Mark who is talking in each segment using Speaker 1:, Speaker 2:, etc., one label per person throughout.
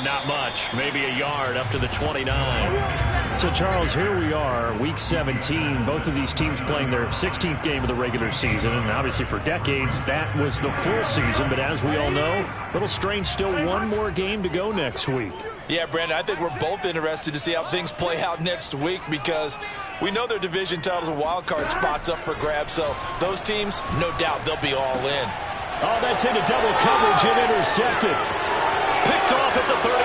Speaker 1: not much. Maybe a yard up to the 29. So, Charles, here we are, Week 17. Both of these teams playing their 16th game of the regular season. And obviously for decades, that was the full season. But as we all know, a little strange, still one more game to go next week.
Speaker 2: Yeah, Brandon, I think we're both interested to see how things play out next week because we know their division titles and wild card spots up for grabs. So those teams, no doubt, they'll be all in.
Speaker 1: Oh, that's into double coverage and intercepted. Picked off at the 39.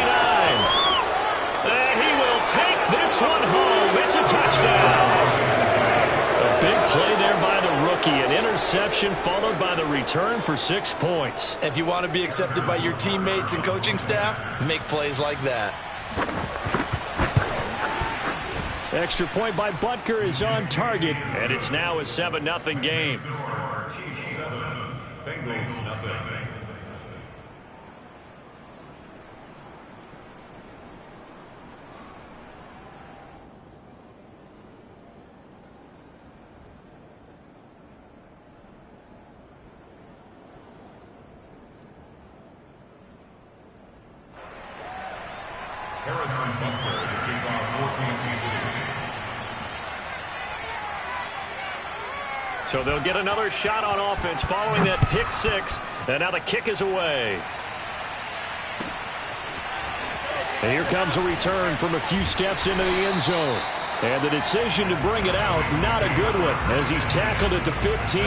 Speaker 1: And he will take this one home. It's a touchdown. A big play there by the rookie. An interception followed by the return for 6 points.
Speaker 2: If you want to be accepted by your teammates and coaching staff, make plays like that.
Speaker 1: Extra point by Butker is on target, and it's now a 7-0 game.
Speaker 3: Bengals nothing. Harrison Butker to kick off 14
Speaker 1: So they'll get another shot on offense following that pick six. And now the kick is away. And here comes a return from a few steps into the end zone. And the decision to bring it out, not a good one, as he's tackled at the 15.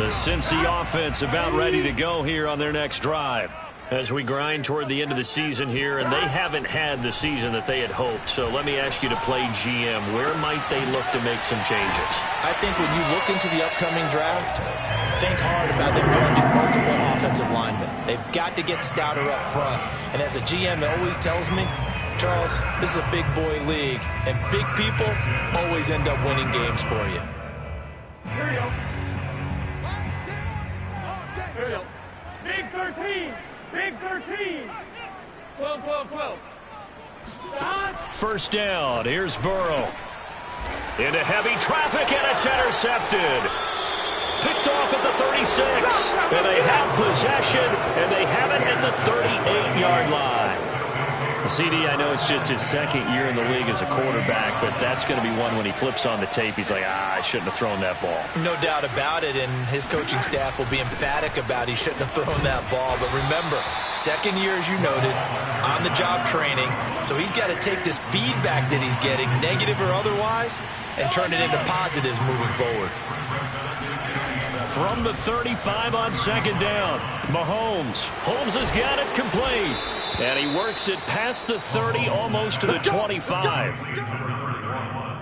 Speaker 1: The Cincy offense about ready to go here on their next drive. As we grind toward the end of the season here, and they haven't had the season that they had hoped. So let me ask you to play GM. Where might they look to make some changes?
Speaker 2: I think when you look into the upcoming draft, think hard about them drafting multiple offensive linemen. They've got to get stouter up front. And as a GM, it always tells me, Charles, this is a big boy league, and big people always end up winning games for you.
Speaker 4: Here we go. Here we go. Big 13. Big 13. 12, 12, 12.
Speaker 1: First down. Here's Burrow. Into heavy traffic, and it's intercepted. Picked off at the 36. And they have possession, and they have it at the 38-yard line. CD, I know it's just his second year in the league as a quarterback, but that's going to be one when he flips on the tape. He's like, I shouldn't have thrown that ball.
Speaker 2: No doubt about it, and his coaching staff will be emphatic about he shouldn't have thrown that ball. But remember, second year, as you noted, on-the-job training, so he's got to take this feedback that he's getting, negative or otherwise, and turn it into positives moving forward.
Speaker 1: From the 35 on second down, Mahomes. Holmes has got it complete. And he works it past the 30, almost to the 25.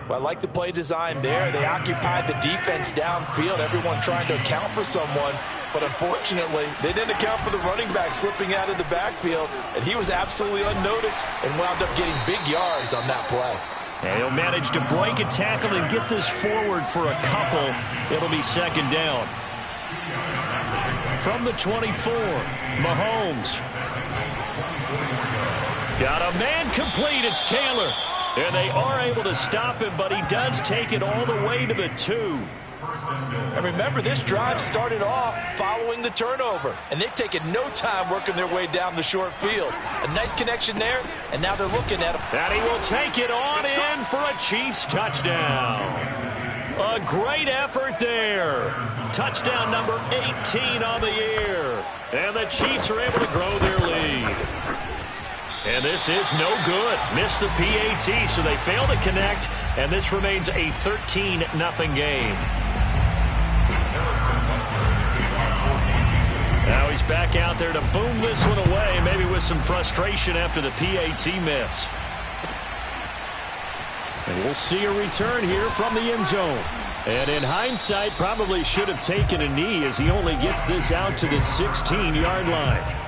Speaker 2: Well, I like the play design there. They occupied the defense downfield, everyone trying to account for someone. But unfortunately, they didn't account for the running back slipping out of the backfield. And he was absolutely unnoticed and wound up getting big yards on that play.
Speaker 1: And he'll manage to break a tackle and get this forward for a couple. It'll be second down. From the 24, Mahomes. Got a man complete. It's Taylor. And they are able to stop him, but he does take it all the way to the 2.
Speaker 2: And remember, this drive started off following the turnover. And they've taken no time working their way down the short field. A nice connection there, and now they're looking at him.
Speaker 1: And he will take it on in for a Chiefs touchdown. A great effort there. Touchdown number 18 on the year. And the Chiefs are able to grow their lead. And this is no good. Missed the PAT, so they fail to connect. And this remains a 13-0 game. Now he's back out there to boom this one away, maybe with some frustration after the PAT miss. And we'll see a return here from the end zone. And in hindsight, probably should have taken a knee as he only gets this out to the 16-yard line.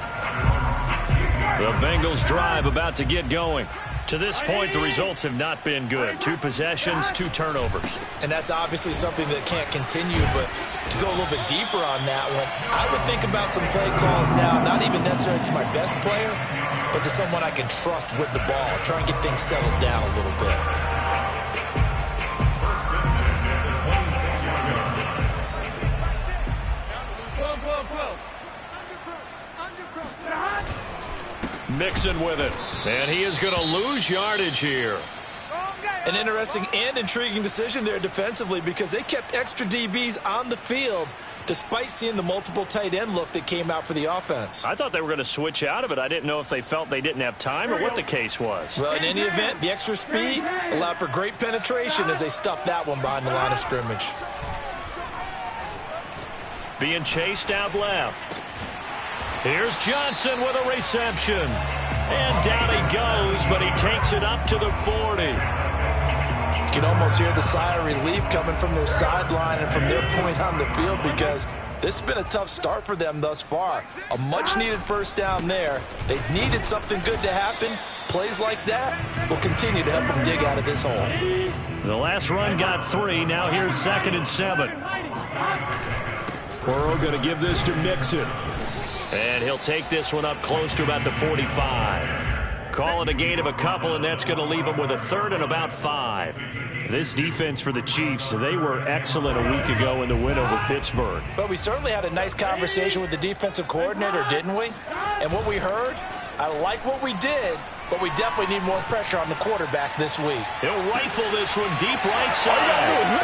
Speaker 1: The Bengals drive about to get going. To this point, the results have not been good. 2 possessions, 2 turnovers.
Speaker 2: And that's obviously something that can't continue, but to go a little bit deeper on that one, I would think about some play calls now, not even necessarily to my best player, but to someone I can trust with the ball. Try and get things settled down a little bit.
Speaker 1: Mixon with it. And he is going to lose yardage here.
Speaker 2: An interesting and intriguing decision there defensively because they kept extra DBs on the field despite seeing the multiple tight end look that came out for the offense.
Speaker 1: I thought they were going to switch out of it. I didn't know if they felt they didn't have time or what the case was.
Speaker 2: Well, in any event, the extra speed allowed for great penetration as they stuffed that one behind the line of scrimmage.
Speaker 1: Being chased out left. Here's Johnson with a reception. And down he goes, but he takes it up to the 40.
Speaker 2: You can almost hear the sigh of relief coming from their sideline and from their point on the field because this has been a tough start for them thus far. A much-needed first down there. They've needed something good to happen. Plays like that will continue to help them dig out of this hole.
Speaker 1: The last run got 3. Now here's 2nd and 7. Burrow going to give this to Mixon. And he'll take this one up close to about the 45. Call it a gain of a couple, and that's going to leave him with a 3rd and about 5. This defense for the Chiefs, they were excellent a week ago in the win over Pittsburgh.
Speaker 2: But we certainly had a nice conversation with the defensive coordinator, didn't we? And what we heard, I like what we did, but we definitely need more pressure on the quarterback this week.
Speaker 1: He'll rifle this one deep right side.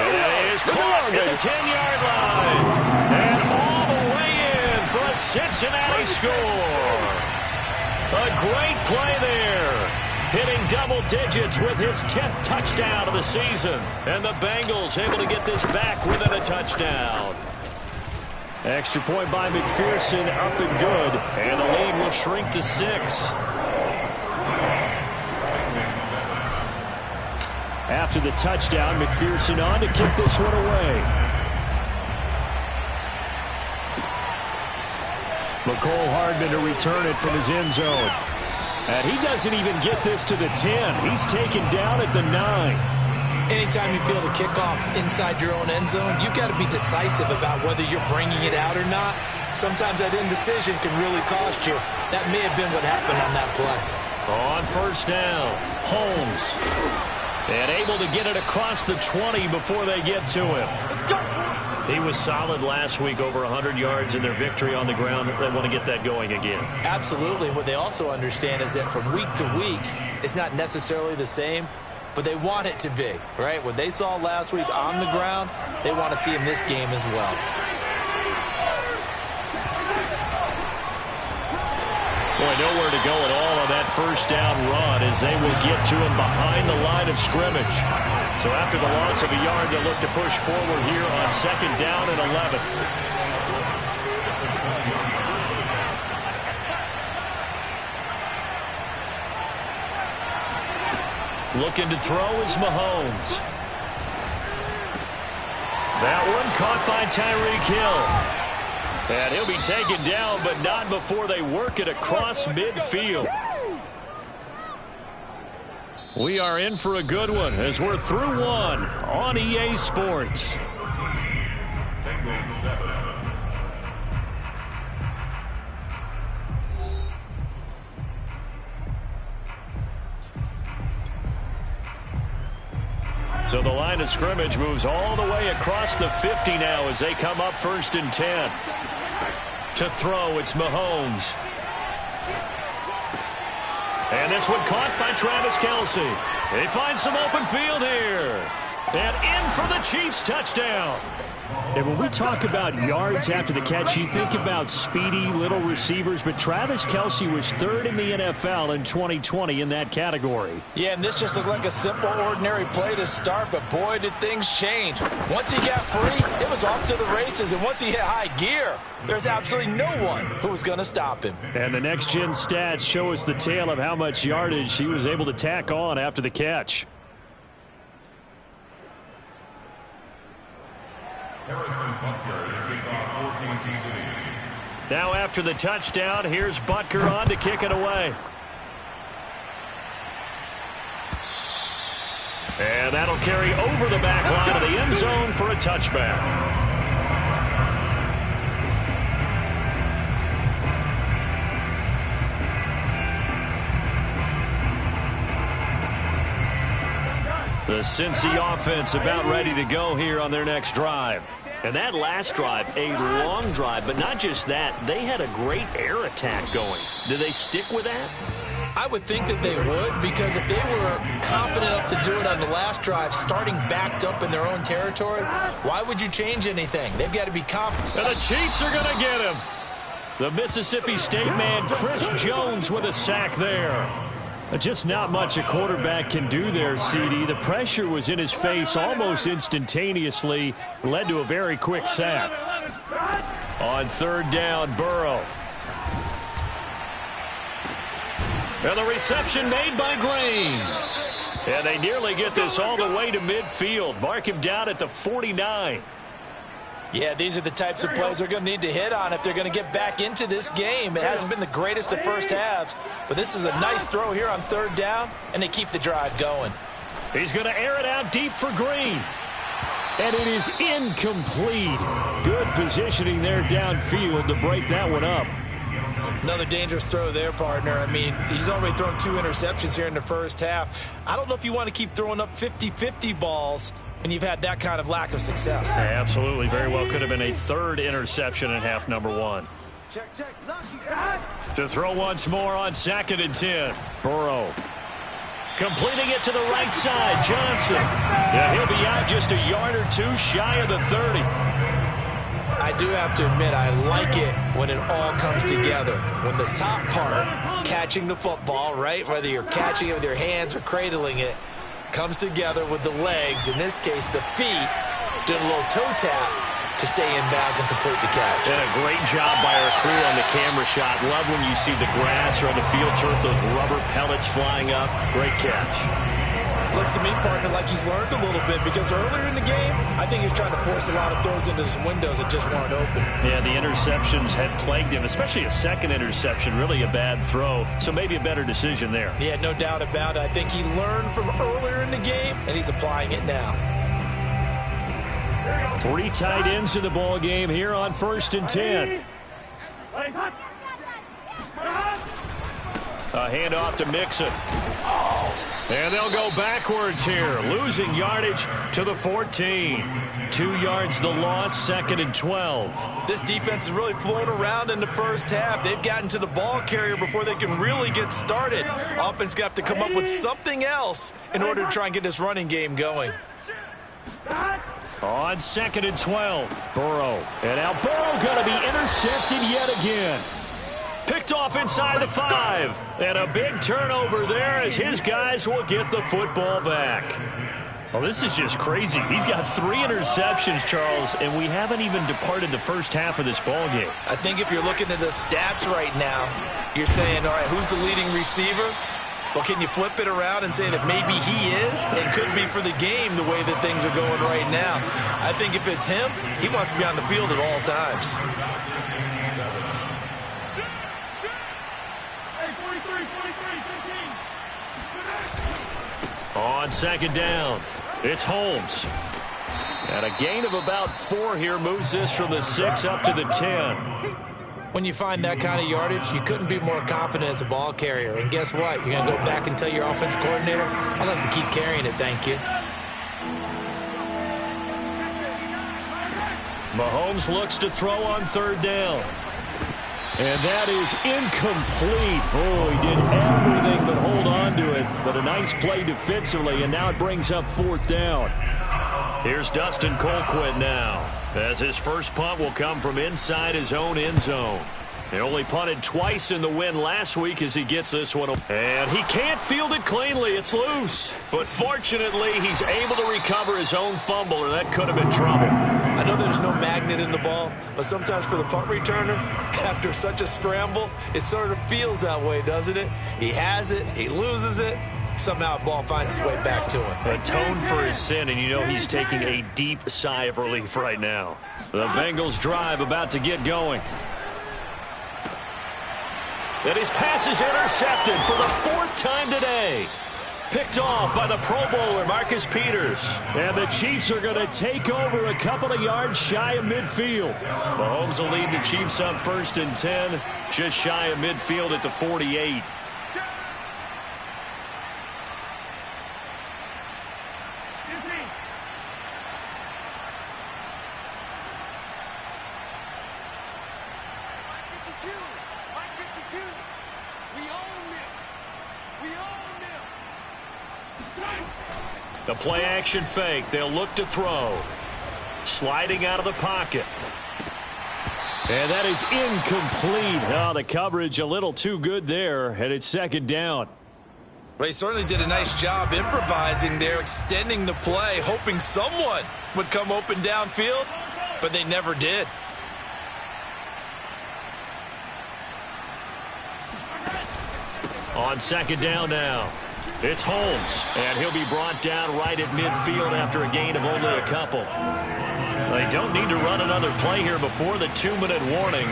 Speaker 1: And it is caught at the 10-yard line. And all the way in for a Cincinnati score. A great play there. Hitting double digits with his 10th touchdown of the season. And the Bengals able to get this back within a touchdown. Extra point by McPherson, up and good. And the lead will shrink to 6. After the touchdown, McPherson on to kick this one away. McCole Hardman to return it from his end zone. And he doesn't even get this to the 10. He's taken down at the 9.
Speaker 2: Anytime you feel the kickoff inside your own end zone, you've got to be decisive about whether you're bringing it out or not. Sometimes that indecision can really cost you. That may have been what happened on that play.
Speaker 1: On first down, Holmes. And able to get it across the 20 before they get to him.
Speaker 4: Let's go.
Speaker 1: He was solid last week, over 100 yards in their victory on the ground. They want to get that going again.
Speaker 2: Absolutely. What they also understand is that from week to week, it's not necessarily the same, but they want it to be, right? What they saw last week on the ground, they want to see in this game as well.
Speaker 1: Boy, nowhere to go at all on that first down run as they will get to him behind the line of scrimmage. So after the loss of a yard, they'll look to push forward here on 2nd down and 11. Looking to throw is Mahomes. That one caught by Tyreek Hill. And he'll be taken down, but not before they work it across midfield. We are in for a good one as we're through one on EA Sports. So the line of scrimmage moves all the way across the 50 now as they come up 1st and 10. To throw, it's Mahomes. And this one caught by Travis Kelce. They find some open field here. And in for the Chiefs touchdown. And when we talk about yards after the catch, you think about speedy little receivers, but Travis Kelce was 3rd in the NFL in 2020 in that category.
Speaker 2: Yeah, and this just looked like a simple, ordinary play to start, but boy, did things change. Once he got free, it was off to the races, and once he hit high gear, there's absolutely no one who was going to stop him.
Speaker 1: And the next-gen stats show us the tale of how much yardage he was able to tack on after the catch. Now after the touchdown, here's Butker on to kick it away. And that'll carry over the back line of the end zone for a touchback. The Cincy offense about ready to go here on their next drive. And that last drive, a long drive, but not just that. They had a great air attack going. Do they stick with that?
Speaker 2: I would think that they would, because if they were confident enough to do it on the last drive, starting backed up in their own territory, why would you change anything? They've got to be confident.
Speaker 1: And the Chiefs are going to get him. The Mississippi State man, Chris Jones, with a sack there. Just not much a quarterback can do there, CD. The pressure was in his face almost instantaneously, led to a very quick sack. On third down, Burrow. And the reception made by Green. And they nearly get this all the way to midfield. Mark him down at the 49.
Speaker 2: Yeah, these are the types of plays they're going to need to hit on if they're going to get back into this game. It hasn't been the greatest of first halves, but this is a nice throw here on third down, and they keep the drive going.
Speaker 1: He's going to air it out deep for Green. And it is incomplete. Good positioning there downfield to break that one up.
Speaker 2: Another dangerous throw there, partner. I mean, he's already thrown 2 interceptions here in the first half. I don't know if you want to keep throwing up 50-50 balls when you've had that kind of lack of success.
Speaker 1: Yeah, absolutely. Very well could have been a third interception in half number 1. To throw once more on 2nd and 10. Burrow. Completing it to the right side. Johnson. Yeah, he'll be out just a yard or 2 shy of the 30.
Speaker 2: I do have to admit, I like it when it all comes together. When the top part, catching the football, right, whether you're catching it with your hands or cradling it, comes together with the legs, in this case the feet, did a little toe tap to stay in bounds and complete the catch.
Speaker 1: And a great job by our crew on the camera shot. Love when you see the grass or on the field turf, those rubber pellets flying up. Great catch.
Speaker 2: Looks to me, partner, like he's learned a little bit, because earlier in the game, I think he was trying to force a lot of throws into some windows that just weren't open.
Speaker 1: Yeah, the interceptions had plagued him, especially a second interception, really a bad throw, so maybe a better decision there.
Speaker 2: Yeah, no doubt about it. I think he learned from earlier in the game, and he's applying it now.
Speaker 1: 3 tight ends in the ball game here on 1st and 10. A handoff to Mixon. And they'll go backwards here, losing yardage to the 14. 2 yards the loss, 2nd and 12.
Speaker 2: This defense is really flown around in the first half. They've gotten to the ball carrier before they can really get started. Offense got to come up with something else in order to try and get this running game going.
Speaker 1: On 2nd and 12, Burrow. And now Burrow going to be intercepted yet again. Picked off inside the 5. And a big turnover there as his guys will get the football back. Well, this is just crazy. He's got 3 interceptions, Charles, and we haven't even departed the first half of this ball game.
Speaker 2: I think if you're looking at the stats right now, you're saying, all right, who's the leading receiver? Well, can you flip it around and say that maybe he is and could be for the game the way that things are going right now? I think if it's him, he wants to be on the field at all times.
Speaker 1: On 2nd down, it's Holmes. And a gain of about 4 here moves this from the 6 up to the 10.
Speaker 2: When you find that kind of yardage, you couldn't be more confident as a ball carrier. And guess what? You're going to go back and tell your offensive coordinator, I'd like to keep carrying it, thank you.
Speaker 1: Mahomes looks to throw on 3rd down. And that is incomplete. Oh, he did everything but hold on to it. But a nice play defensively, and now it brings up 4th down. Here's Dustin Colquitt now, as his first punt will come from inside his own end zone. He only punted twice in the win last week as he gets this one. And he can't field it cleanly. It's loose. But fortunately, he's able to recover his own fumble, or that could have been trouble.
Speaker 2: I know there's no magnet in the ball, but sometimes for the punt returner, after such a scramble, it sort of feels that way, doesn't it? He has it, he loses it, somehow the ball finds its way back to him.
Speaker 1: Atoned for his sin, and you know he's taking a deep sigh of relief right now. The Bengals drive about to get going. And his pass is intercepted for the 4th time today. Picked off by the Pro Bowler, Marcus Peters. And the Chiefs are going to take over a couple of yards shy of midfield. Mahomes will lead the Chiefs up 1st and 10, just shy of midfield at the 48. The play-action fake. They'll look to throw. Sliding out of the pocket. And that is incomplete. Oh, the coverage a little too good there, and it's second down.
Speaker 2: Well, he certainly did a nice job improvising there, extending the play, hoping someone would come open downfield, but they never did.
Speaker 1: On second down now, it's Holmes, and he'll be brought down right at midfield after a gain of only a couple. They don't need to run another play here before the 2-minute warning.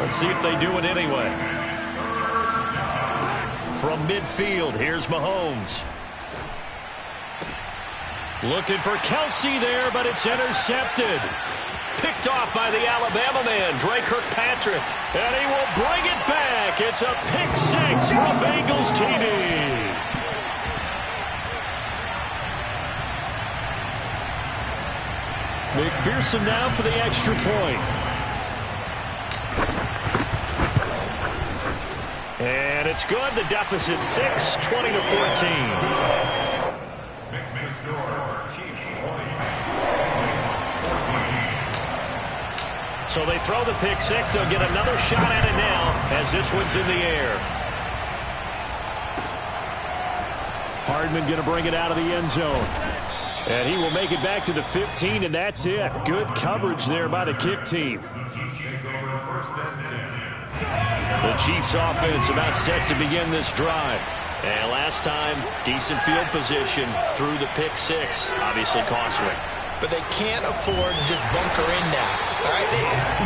Speaker 1: Let's see if they do it anyway. From midfield, here's Mahomes. Looking for Kelsey there, but it's intercepted. Picked off by the Alabama man, Dre Kirkpatrick. And he will bring it back. It's a pick six for a Bengals TD. McPherson now for the extra point. And it's good. The deficit 6, 20-14. So they throw the pick six. They'll get another shot at it now as this one's in the air. Hardman going to bring it out of the end zone. And he will make it back to the 15, and that's it. Good coverage there by the kick team. The Chiefs offense about set to begin this drive. And last time, decent field position through the pick six. Obviously costly.
Speaker 2: But they can't afford to just bunker in now. All right,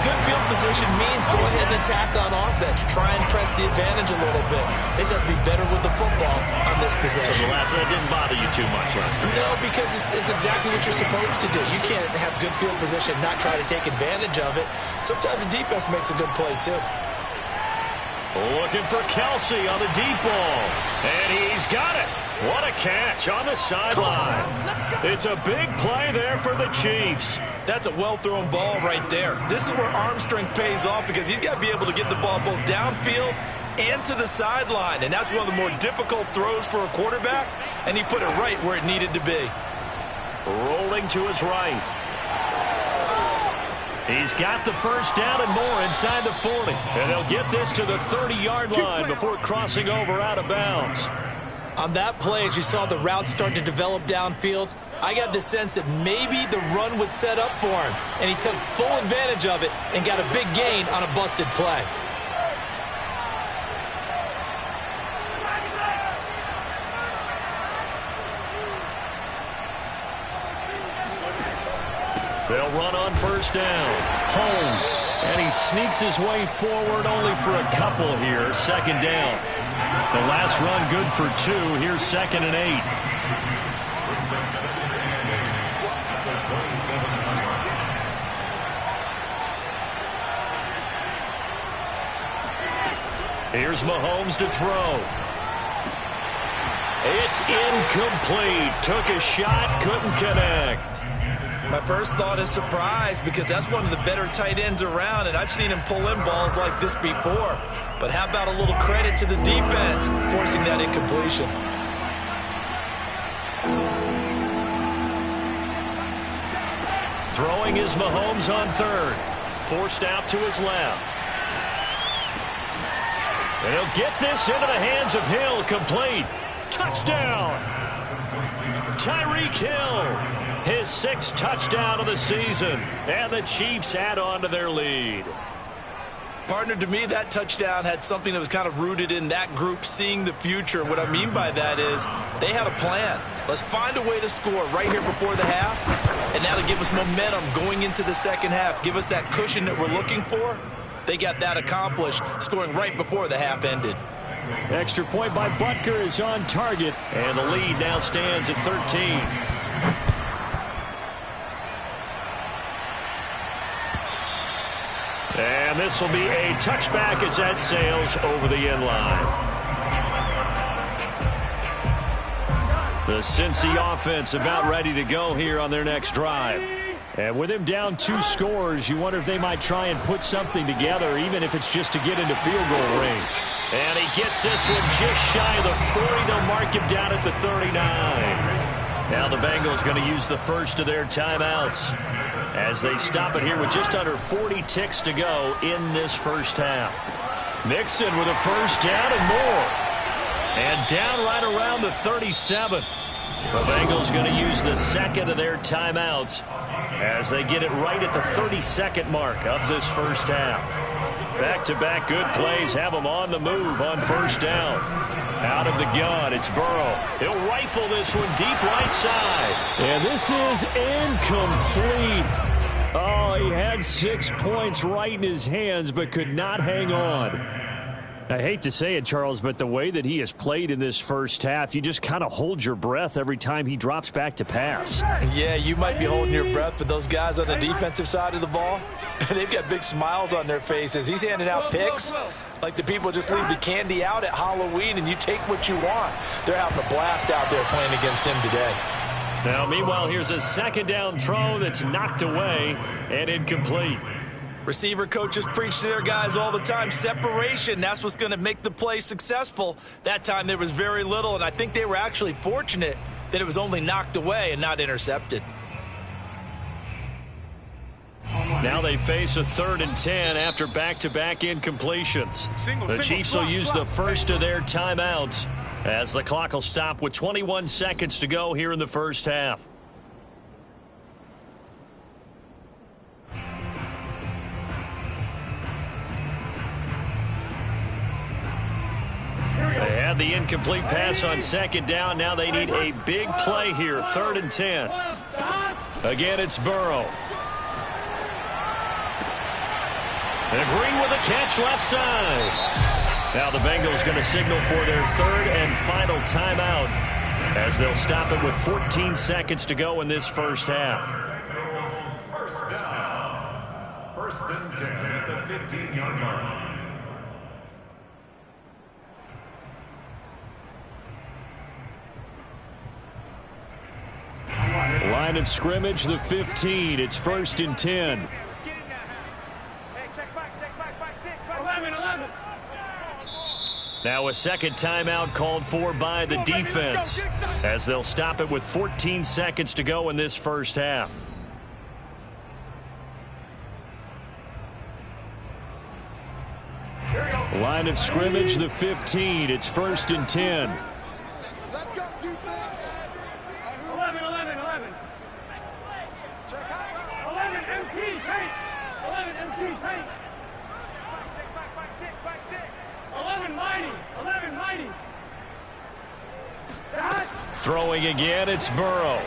Speaker 2: good field position means go ahead and attack on offense. Try and press the advantage a little bit. They just have to be better with the football on this possession.
Speaker 1: So the last one didn't bother you too much last time.
Speaker 2: No, because it's exactly what you're supposed to do. You can't have good field position and not try to take advantage of it. Sometimes the defense makes a good play, too.
Speaker 1: Looking for Kelsey on the deep ball. And he's got it. What a catch on the sideline. It's a big play there for the Chiefs.
Speaker 2: That's a well-thrown ball right there. This is where arm strength pays off because he's got to be able to get the ball both downfield and to the sideline. And that's one of the more difficult throws for a quarterback. And he put it right where it needed to be.
Speaker 1: Rolling to his right. He's got the first down and more inside the 40. And they'll get this to the 30-yard line before crossing over out of bounds.
Speaker 2: On that play, as you saw the route start to develop downfield, I got the sense that maybe the run would set up for him. And he took full advantage of it and got a big gain on a busted play.
Speaker 1: They'll run on first down. Holmes. And he sneaks his way forward only for a couple here. Second down. The last run good for 2. Here's 2nd and 8. Here's Mahomes to throw. It's incomplete. Took a shot, couldn't connect.
Speaker 2: My first thought is surprise because that's one of the better tight ends around, and I've seen him pull in balls like this before. But how about a little credit to the defense forcing that incompletion?
Speaker 1: Throwing is Mahomes on third. Forced out to his left. And he'll get this into the hands of Hill. Complete. Touchdown. Tyreek Hill. His 6th touchdown of the season. And the Chiefs add on to their lead.
Speaker 2: Partner, to me, that touchdown had something that was kind of rooted in that group seeing the future. What I mean by that is they had a plan. Let's find a way to score right here before the half. And that'll give us momentum going into the second half. Give us that cushion that we're looking for. They got that accomplished, scoring right before the half ended.
Speaker 1: Extra point by Butker is on target. And the lead now stands at 13. And this will be a touchback as that sails over the end line. The Cincy offense about ready to go here on their next drive. And with him down 2 scores, you wonder if they might try and put something together, even if it's just to get into field goal range. And he gets this one just shy of the 40. They'll mark him down at the 39. Now the Bengals going to use the first of their timeouts as they stop it here with just under 40 ticks to go in this first half. Mixon with a first down and more. And down right around the 37. The Bengals going to use the second of their timeouts as they get it right at the 32nd mark of this first half. Back-to-back good plays have them on the move on first down. Out of the gun, it's Burrow. He'll rifle this one deep right side. And this is incomplete. Oh, he had 6 points right in his hands, but could not hang on. I hate to say it, Charles, but the way that he has played in this first half, you just kind of hold your breath every time he drops back to pass.
Speaker 2: Yeah, you might be holding your breath, but those guys on the defensive side of the ball, they've got big smiles on their faces. He's handing out picks like the people just leave the candy out at Halloween and you take what you want. They're having a blast out there playing against him today.
Speaker 1: Now, meanwhile, here's a second down throw that's knocked away and incomplete.
Speaker 2: Receiver coaches preach to their guys all the time. Separation, that's what's going to make the play successful. That time there was very little, and I think they were actually fortunate that it was only knocked away and not intercepted.
Speaker 1: Now they face a 3rd and 10 after back-to-back incompletions. The Chiefs will use the first of their timeouts as the clock will stop with 21 seconds to go here in the first half. They had the incomplete pass on second down. Now they need a big play here. 3rd and 10. Again, it's Burrow. And Green with a catch left side. Now the Bengals going to signal for their 3rd and final timeout as they'll stop it with 14 seconds to go in this first half.
Speaker 3: First down. 1st and 10 at the 15-yard line.
Speaker 1: Line of scrimmage, the 15. It's 1st and 10. Now a second timeout called for by the defense as they'll stop it with 14 seconds to go in this first half. Line of scrimmage, the 15. It's 1st and 10.
Speaker 4: 11 mighty.
Speaker 1: Throwing again, it's Burrow.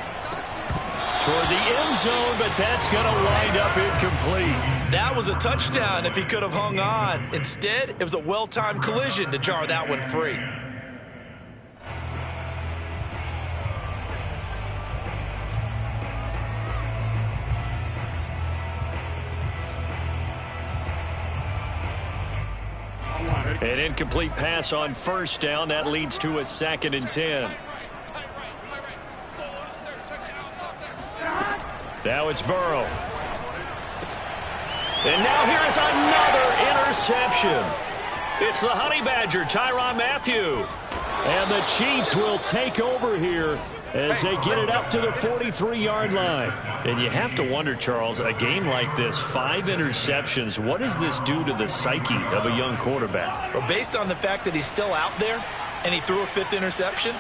Speaker 1: Toward the end zone, but that's going to wind up incomplete.
Speaker 2: That was a touchdown if he could have hung on. Instead, it was a well-timed collision to jar that one free.
Speaker 1: An incomplete pass on first down. That leads to a 2nd and 10. Now it's Burrow. And now here is another interception. It's the Honey Badger, Tyrann Mathieu. And the Chiefs will take over here as they get it up to the 43-yard line. And you have to wonder, Charles, a game like this, 5 interceptions, what does this do to the psyche of a young quarterback?
Speaker 2: Well, based on the fact that he's still out there and he threw a 5th interception,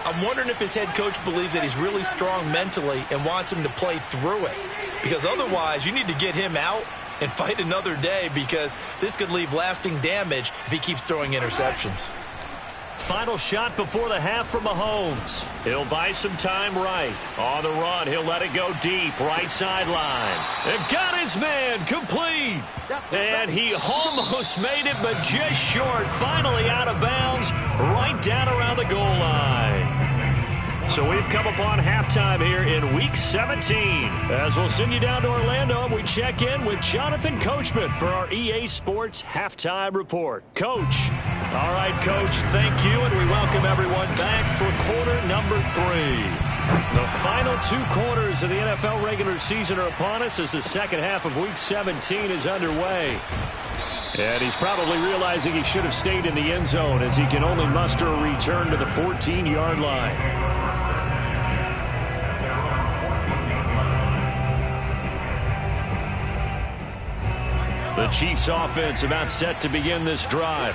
Speaker 2: I'm wondering if his head coach believes that he's really strong mentally and wants him to play through it. Because otherwise, you need to get him out and fight another day, because this could leave lasting damage if he keeps throwing interceptions.
Speaker 1: Final shot before the half from Mahomes. He'll buy some time right. On the run, he'll let it go deep. Right sideline. And got his man complete. And he almost made it, but just short. Finally out of bounds. Right down around the goal line. So we've come upon halftime here in Week 17. As we'll send you down to Orlando, and we check in with Jonathan Coachman for our EA Sports Halftime Report. Coach. All right, Coach, thank you, and we welcome everyone back for quarter number 3. The final 2 quarters of the NFL regular season are upon us as the second half of Week 17 is underway. And he's probably realizing he should have stayed in the end zone as he can only muster a return to the 14-yard line. The Chiefs offense about set to begin this drive.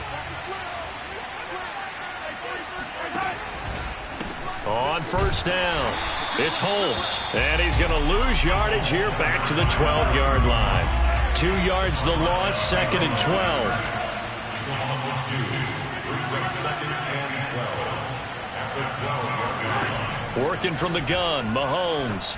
Speaker 1: On first down, it's Holmes, and he's going to lose yardage here back to the 12-yard line. 2 yards the loss, second and 12. Working from the gun, Mahomes.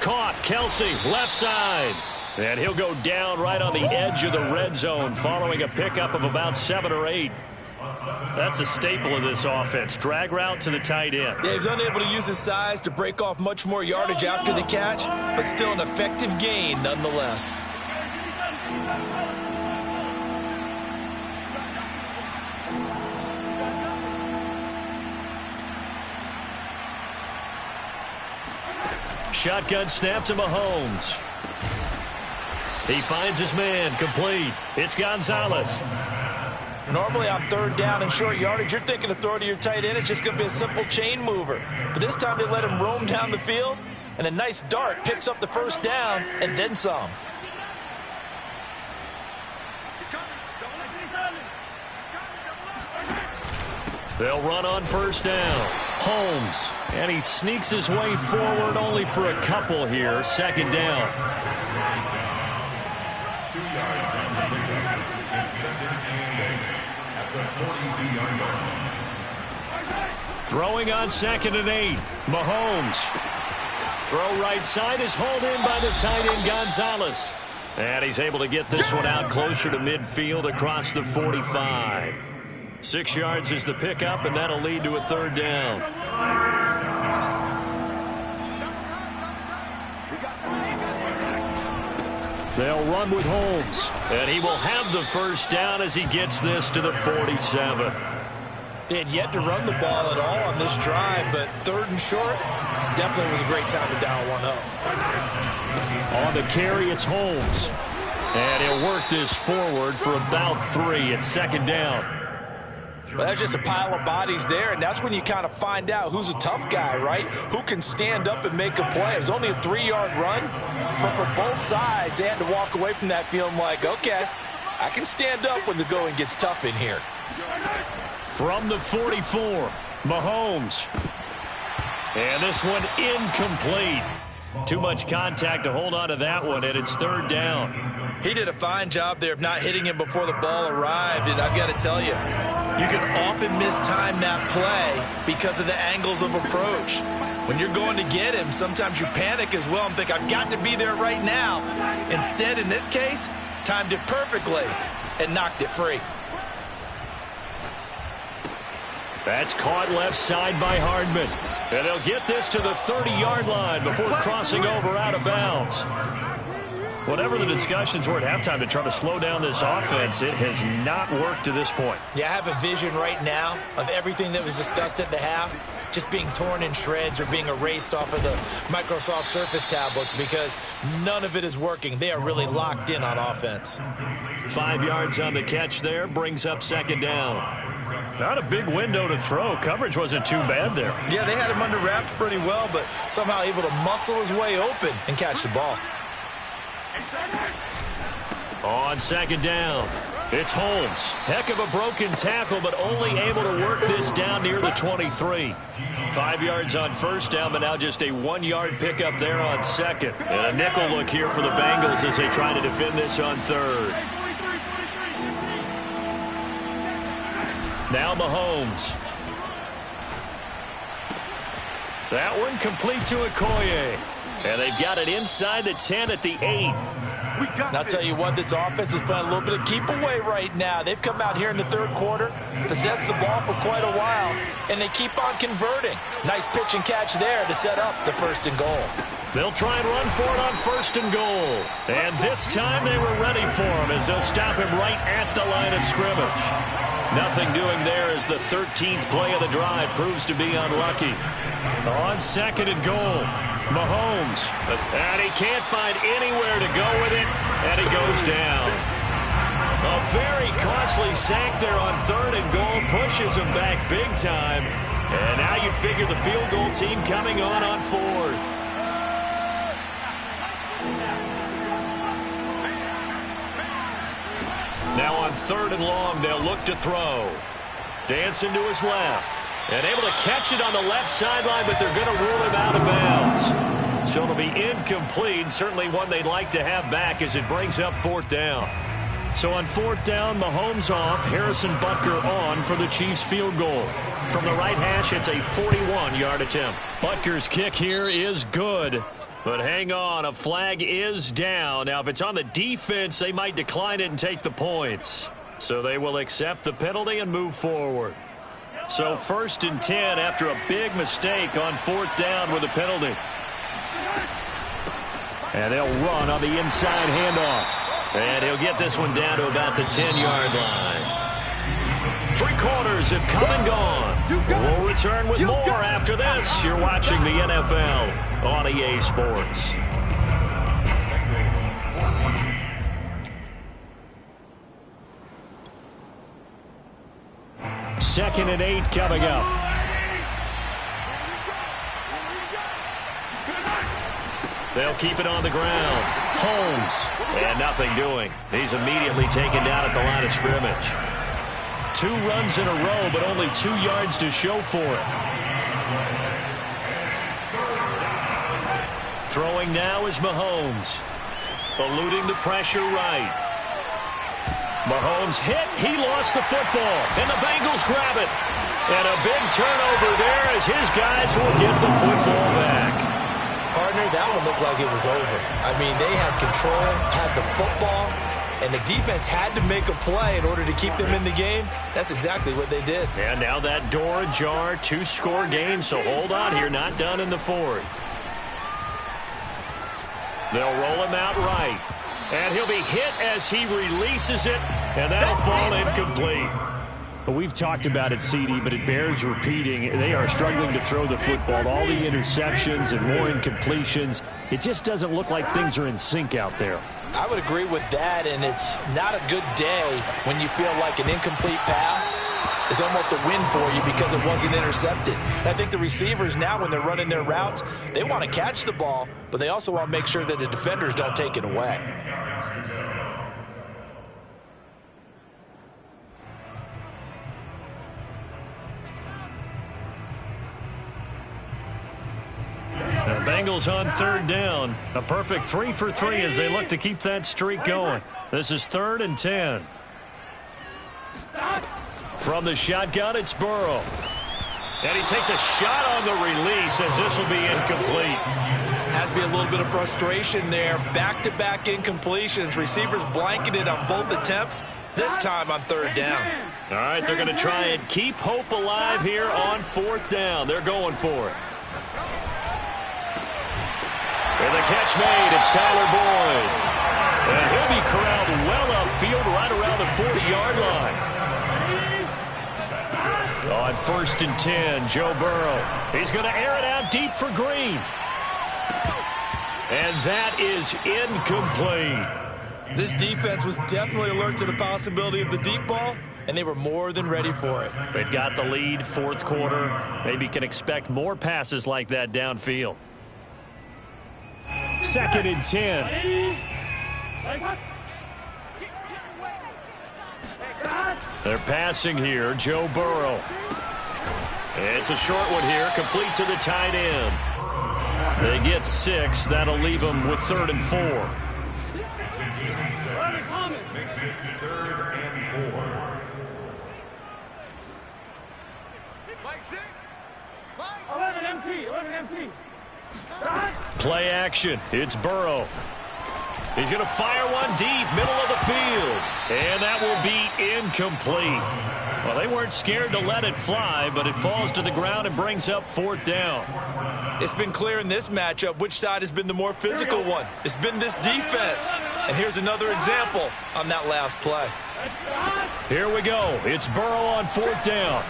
Speaker 1: Caught, Kelsey, left side. And he'll go down right on the edge of the red zone following a pickup of about 7 or 8. That's a staple of this offense. Drag route to the tight end.
Speaker 2: Yeah, he's unable to use his size to break off much more yardage after the catch, but still an effective gain nonetheless.
Speaker 1: Shotgun snap to Mahomes. He finds his man, complete. It's Gonzalez.
Speaker 2: Normally on third down and short yardage, you're thinking to throw to your tight end. It's just going to be a simple chain mover. But this time they let him roam down the field, and a nice dart picks up the first down and then some.
Speaker 1: They'll run on first down. Holmes, and he sneaks his way forward only for a couple here. Second down.
Speaker 3: 2 yards on the pickup. It's second and 8 at the 42-yard line.
Speaker 1: Throwing on second and 8. Mahomes. Throw right side is hauled in by the tight end Gonzalez. And he's able to get this one out closer to midfield across the 45. 6 yards is the pickup, and that'll lead to a third down. They'll run with Holmes, and he will have the first down as he gets this to the 47.
Speaker 2: They had yet to run the ball at all on this drive, but third and short definitely was a great time to dial one up.
Speaker 1: On the carry, it's Holmes. And he'll work this forward for about 3 at second down.
Speaker 2: Well, that's just a pile of bodies there, and that's when you kind of find out who's a tough guy, right? Who can stand up and make a play. It was only a 3-yard run, but for both sides, they had to walk away from that feeling like, okay, I can stand up when the going gets tough in here.
Speaker 1: From the 44, Mahomes. And this one incomplete. Too much contact to hold on to that one, and it's third down.
Speaker 2: He did a fine job there of not hitting him before the ball arrived, and I've got to tell you, you can often mistime that play because of the angles of approach. When you're going to get him, sometimes you panic as well and think, I've got to be there right now. Instead, in this case, timed it perfectly and knocked it free.
Speaker 1: That's caught left side by Hardman. And they'll get this to the 30-yard line before crossing over out of bounds. Whatever the discussions were at halftime to try to slow down this offense, it has not worked to this point.
Speaker 2: Yeah, I have a vision right now of everything that was discussed at the half just being torn in shreds or being erased off of the Microsoft Surface tablets because none of it is working. They are really locked in on offense.
Speaker 1: 5 yards on the catch there, brings up second down. Not a big window to throw. Coverage wasn't too bad there.
Speaker 2: Yeah, they had him under wraps pretty well, but somehow able to muscle his way open and catch the ball.
Speaker 1: On second down, it's Holmes. Heck of a broken tackle, but only able to work this down near the 23. 5 yards on first down, but now just a 1-yard pickup there on second. And a nickel look here for the Bengals as they try to defend this on third. Now Mahomes. That one complete to Okoye. And they've got it inside the 10 at the 8.
Speaker 2: And I'll tell you what, this offense is playing a little bit of keep away right now. They've come out here in the third quarter, possessed the ball for quite a while, and they keep on converting. Nice pitch and catch there to set up the first and goal.
Speaker 1: They'll try and run for it on first and goal. And this time they were ready for him as they'll stop him right at the line of scrimmage. Nothing doing there as the 13th play of the drive proves to be unlucky. On second and goal, Mahomes. And he can't find anywhere to go with it, and he goes down. A very costly sack there on third and goal pushes him back big time. And now you'd figure the field goal team coming on fourth. Now on 3rd and long, they'll look to throw. Dancing to his left. And able to catch it on the left sideline, but they're going to rule him out of bounds. So it'll be incomplete. Certainly one they'd like to have back as it brings up 4th down. So on 4th down, Mahomes off, Harrison Butker on for the Chiefs field goal. From the right hash, it's a 41-yard attempt. Butker's kick here is good. But hang on, a flag is down. Now, if it's on the defense, they might decline it and take the points. So they will accept the penalty and move forward. So 1st and 10 after a big mistake on 4th down with a penalty. And they'll run on the inside handoff. And he'll get this one down to about the 10-yard line. 3 quarters have come and gone. We'll return with more after this. You're watching the NFL on EA Sports. Second and 8 coming up. They'll keep it on the ground. Holmes. And nothing doing. He's immediately taken down at the line of scrimmage. 2 runs in a row, but only 2 yards to show for it. Throwing now is Mahomes. Eluding the pressure right. Mahomes hit. He lost the football. And the Bengals grab it. And a big turnover there as his guys will get the football back.
Speaker 2: Partner, that one looked like it was over. I mean, they had control, had the football, and the defense had to make a play in order to keep them in the game. That's exactly what they did.
Speaker 1: And now that door ajar, 2-score game, so hold on here, not done in the 4th. They'll roll him out right. And he'll be hit as he releases it, and that'll fall incomplete.
Speaker 5: Well, we've talked about it, CD, but it bears repeating. They are struggling to throw the football. All the interceptions and more incompletions. It just doesn't look like things are in sync out there.
Speaker 2: I would agree with that, and it's not a good day when you feel like an incomplete pass is almost a win for you because it wasn't intercepted. And I think the receivers now, when they're running their routes, they want to catch the ball, but they also want to make sure that the defenders don't take it away.
Speaker 1: The Bengals on 3rd down. A perfect 3 for 3 as they look to keep that streak going. This is 3rd and 10. From the shotgun, it's Burrow. And he takes a shot on the release as this will be incomplete.
Speaker 2: Has to be a little bit of frustration there. Back-to-back incompletions. Receivers blanketed on both attempts, this time on 3rd down.
Speaker 1: All right, they're going to try and keep hope alive here on 4th down. They're going for it. And the catch made, it's Tyler Boyd. And he'll be corralled well upfield right around the 40-yard line. On 1st and 10, Joe Burrow. He's going to air it out deep for Green. And that is incomplete.
Speaker 2: This defense was definitely alert to the possibility of the deep ball, and they were more than ready for it.
Speaker 1: They've got the lead, 4th quarter. Maybe can expect more passes like that downfield.
Speaker 5: 2nd and 10.
Speaker 1: They're passing here, Joe Burrow. It's a short one here, complete to the tight end. They get 6. That'll leave them with 3rd and 4.
Speaker 3: Makes it 3rd and 4.
Speaker 4: 11 empty.
Speaker 1: Play action. It's Burrow. He's going to fire one deep, middle of the field. And that will be incomplete. Well, they weren't scared to let it fly, but it falls to the ground and brings up 4th down.
Speaker 2: It's been clear in this matchup which side has been the more physical one. It's been this defense. And here's another example on that last play.
Speaker 1: Here we go. It's Burrow on 4th down.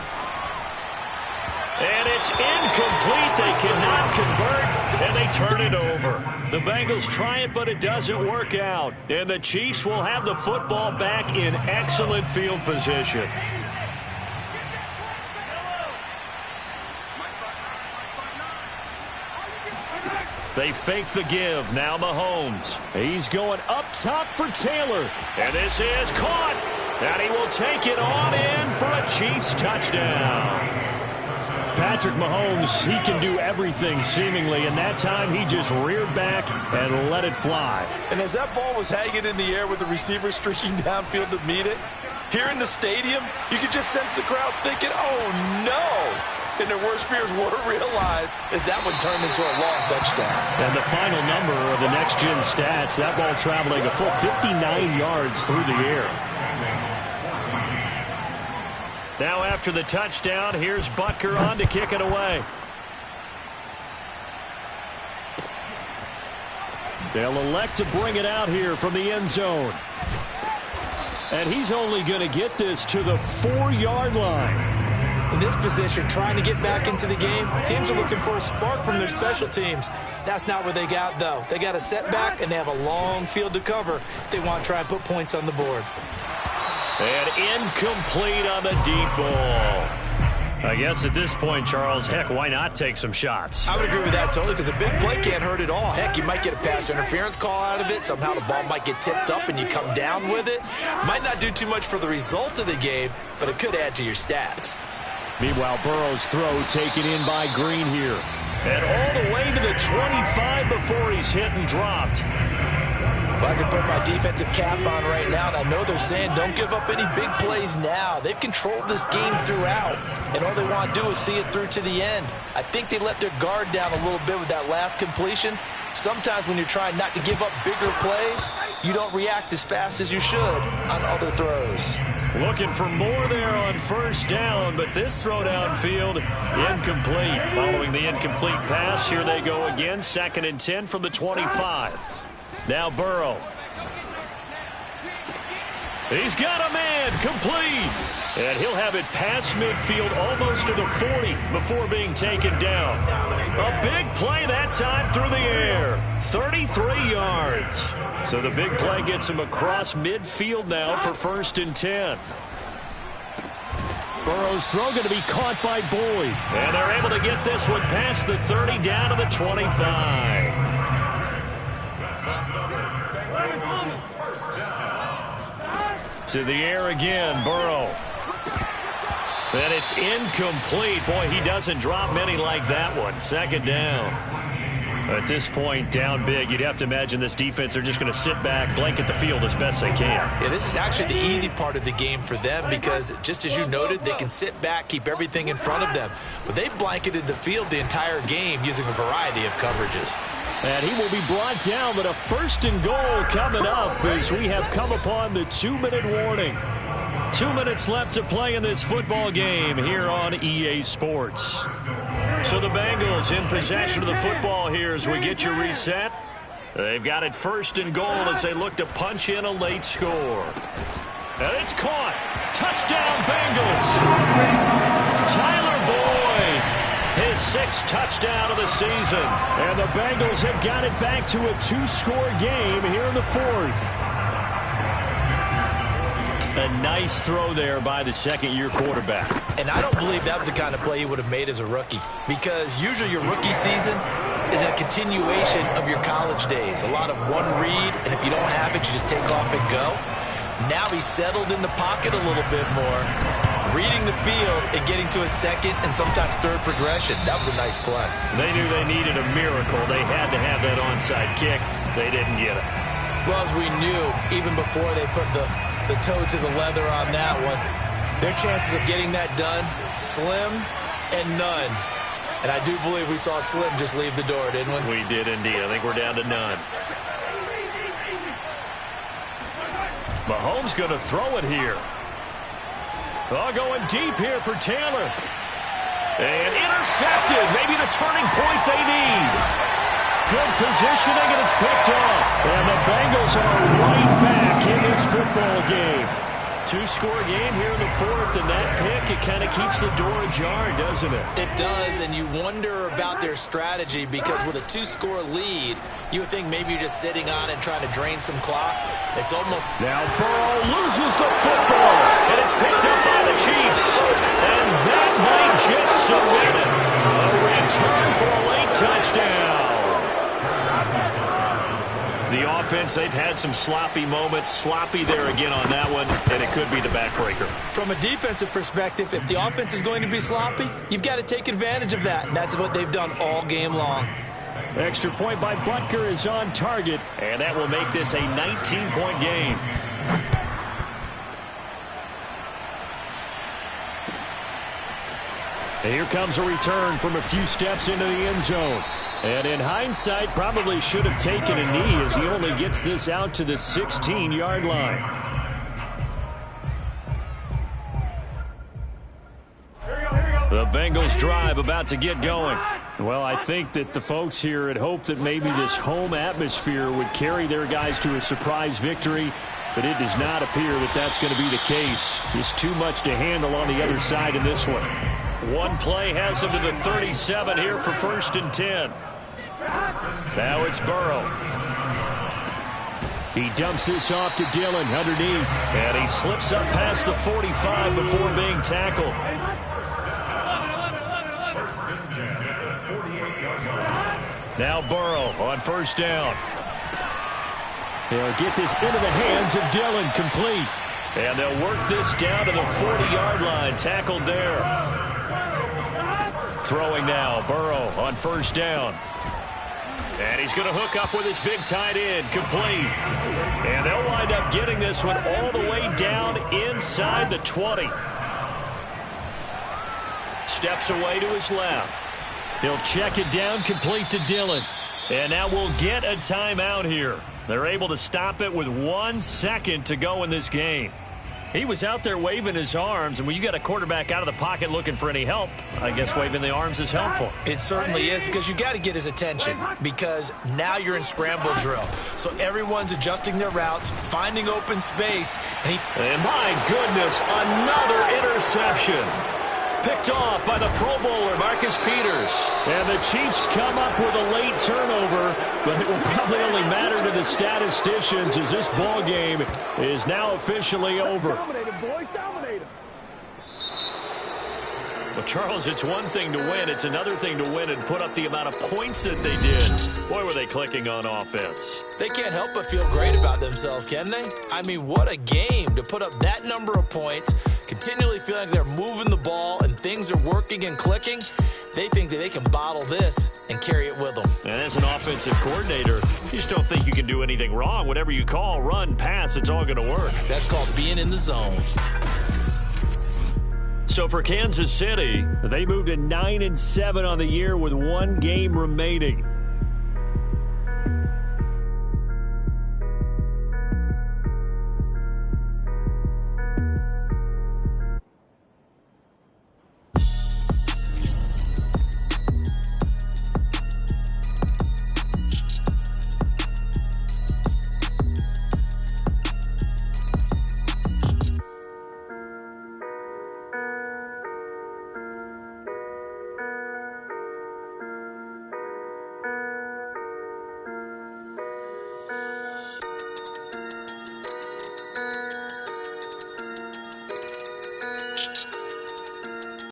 Speaker 1: And it's incomplete. They cannot convert, and they turn it over. The Bengals try it, but it doesn't work out. And the Chiefs will have the football back in excellent field position. They fake the give. Now Mahomes.
Speaker 5: He's going up top for Taylor.
Speaker 1: And this is caught. And he will take it on in for a Chiefs touchdown.
Speaker 5: Patrick Mahomes, he can do everything seemingly, and that time he just reared back and let it fly.
Speaker 2: And as that ball was hanging in the air with the receiver streaking downfield to meet it, here in the stadium, you could just sense the crowd thinking, oh no! And their worst fears were realized as that one turned into a long touchdown.
Speaker 5: And the final number of the next-gen stats, that ball traveling a full 59 yards through the air.
Speaker 1: Now after the touchdown, here's Butker on to kick it away.
Speaker 5: They'll elect to bring it out here from the end zone. And he's only going to get this to the 4-yard line.
Speaker 2: In this position, trying to get back into the game, teams are looking for a spark from their special teams. That's not what they got, though. They got a setback, and they have a long field to cover if they want to try and put points on the board.
Speaker 1: And incomplete on the deep ball.
Speaker 5: I guess at this point, Charles, heck, why not take some shots?
Speaker 2: I would agree with that totally, because a big play can't hurt at all. Heck, you might get a pass interference call out of it. Somehow the ball might get tipped up and you come down with it. Might not do too much for the result of the game, but it could add to your stats.
Speaker 5: Meanwhile, Burrow's throw taken in by Green here.
Speaker 1: And all the way to the 25 before he's hit and dropped.
Speaker 2: Well, I can put my defensive cap on right now, and I know they're saying don't give up any big plays now. They've controlled this game throughout, and all they want to do is see it through to the end. I think they let their guard down a little bit with that last completion. Sometimes when you're trying not to give up bigger plays, you don't react as fast as you should on other throws.
Speaker 1: Looking for more there on first down, but this throw downfield incomplete. Following the incomplete pass, here they go again. 2nd and 10 from the 25. Now Burrow. He's got a man, complete. And he'll have it past midfield almost to the 40 before being taken down. A big play that time through the air. 33 yards. So the big play gets him across midfield now for 1st and 10.
Speaker 5: Burrow's throw going to be caught by Boyd.
Speaker 1: And they're able to get this one past the 30 down to the 25. To the air again, Burrow. And it's incomplete. Boy, he doesn't drop many like that one. 2nd down. At this point, down big, you'd have to imagine this defense, they're just going to sit back, blanket the field as best they can.
Speaker 2: Yeah, this is actually the easy part of the game for them because, just as you noted, they can sit back, keep everything in front of them. But they've blanketed the field the entire game using a variety of coverages.
Speaker 5: And he will be brought down, but a 1st and goal coming up as we have come upon the 2-minute warning. 2 minutes left to play in this football game here on EA Sports. So the Bengals in possession of the football here as we get you reset. They've got it 1st and goal as they look to punch in a late score. And it's caught. Touchdown Bengals. Tyler Boyd. His 6th touchdown of the season. And the Bengals have got it back to a 2-score game here in the 4th. A nice throw there by the 2nd-year quarterback.
Speaker 2: And I don't believe that was the kind of play he would have made as a rookie. Because usually your rookie season is a continuation of your college days. A lot of one read, and if you don't have it, you just take off and go. Now he's settled in the pocket a little bit more, reading the field and getting to a 2nd and sometimes 3rd progression. That was a nice play.
Speaker 1: They knew they needed a miracle. They had to have that onside kick. They didn't get it.
Speaker 2: Well, as we knew, even before they put the toe to the leather on that one, their chances of getting that done, slim and none. And I do believe we saw Slim just leave the door, didn't we?
Speaker 1: We did indeed. I think we're down to none. Mahomes going to throw it here. Oh, going deep here for Taylor. And intercepted. Maybe the turning point they need. Good positioning, and it's picked off.
Speaker 5: And the Bengals are right back in this football game.
Speaker 1: 2-score game here in the 4th, and that pick, it kind of keeps the door ajar, doesn't it?
Speaker 2: It does, and you wonder about their strategy because with a 2-score lead, you would think maybe you're just sitting on it trying to drain some clock. It's almost...
Speaker 5: Now Burrow loses the football.
Speaker 1: And it's picked up by the Chiefs. And that might just submit it. A return for a late touchdown. defense, they've had some sloppy moments. Sloppy there again on that one, and it could be the backbreaker.
Speaker 2: From a defensive perspective, if the offense is going to be sloppy, you've got to take advantage of that, and that's what they've done all game long.
Speaker 5: Extra point by Butker is on target,
Speaker 1: and that will make this a 19-point game.
Speaker 5: And here comes a return from a few steps into the end zone. And in hindsight, probably should have taken a knee as he only gets this out to the 16-yard line. The Bengals drive about to get going. Well, I think that the folks here had hoped that maybe this home atmosphere would carry their guys to a surprise victory, but it does not appear that that's going to be the case. Just too much to handle on the other side in this one.
Speaker 1: One play has them to the 37 here for 1st and 10. Now it's Burrow.
Speaker 5: He dumps this off to Dillon underneath.
Speaker 1: And he slips up past the 45 before being tackled. Now Burrow on 1st down.
Speaker 5: They'll get this into the hands of Dillon, complete.
Speaker 1: And they'll work this down to the 40-yard line. Tackled there. Throwing now, Burrow on 1st down. And he's going to hook up with his big tight end, complete. And they'll wind up getting this one all the way down inside the 20. Steps away to his left.
Speaker 5: He'll check it down, complete to Dillon.
Speaker 1: And now we'll get a timeout here. They're able to stop it with 1 second to go in this game. He was out there waving his arms, and when you got a quarterback out of the pocket looking for any help, I guess waving the arms is helpful.
Speaker 2: It certainly is, because you got to get his attention, because now you're in scramble drill. So everyone's adjusting their routes, finding open space,
Speaker 1: and my goodness, another interception. Picked off by the Pro Bowler, Marcus Peters.
Speaker 5: And the Chiefs come up with a late turnover, but it will probably only matter to the statisticians as this ball game is now officially over.
Speaker 4: Dominated, boys, dominated.
Speaker 1: Well, Charles, it's one thing to win. It's another thing to win and put up the amount of points that they did. Boy, were they clicking on offense.
Speaker 2: They can't help but feel great about themselves, can they? I mean, what a game to put up that number of points, continually feeling like they're moving the ball and things are working and clicking. They think that they can bottle this and carry it with them.
Speaker 1: And as an offensive coordinator, you just don't think you can do anything wrong. Whatever you call, run, pass, it's all going to work.
Speaker 2: That's called being in the zone.
Speaker 1: So for Kansas City,
Speaker 5: they moved to 9-7 on the year with 1 game remaining.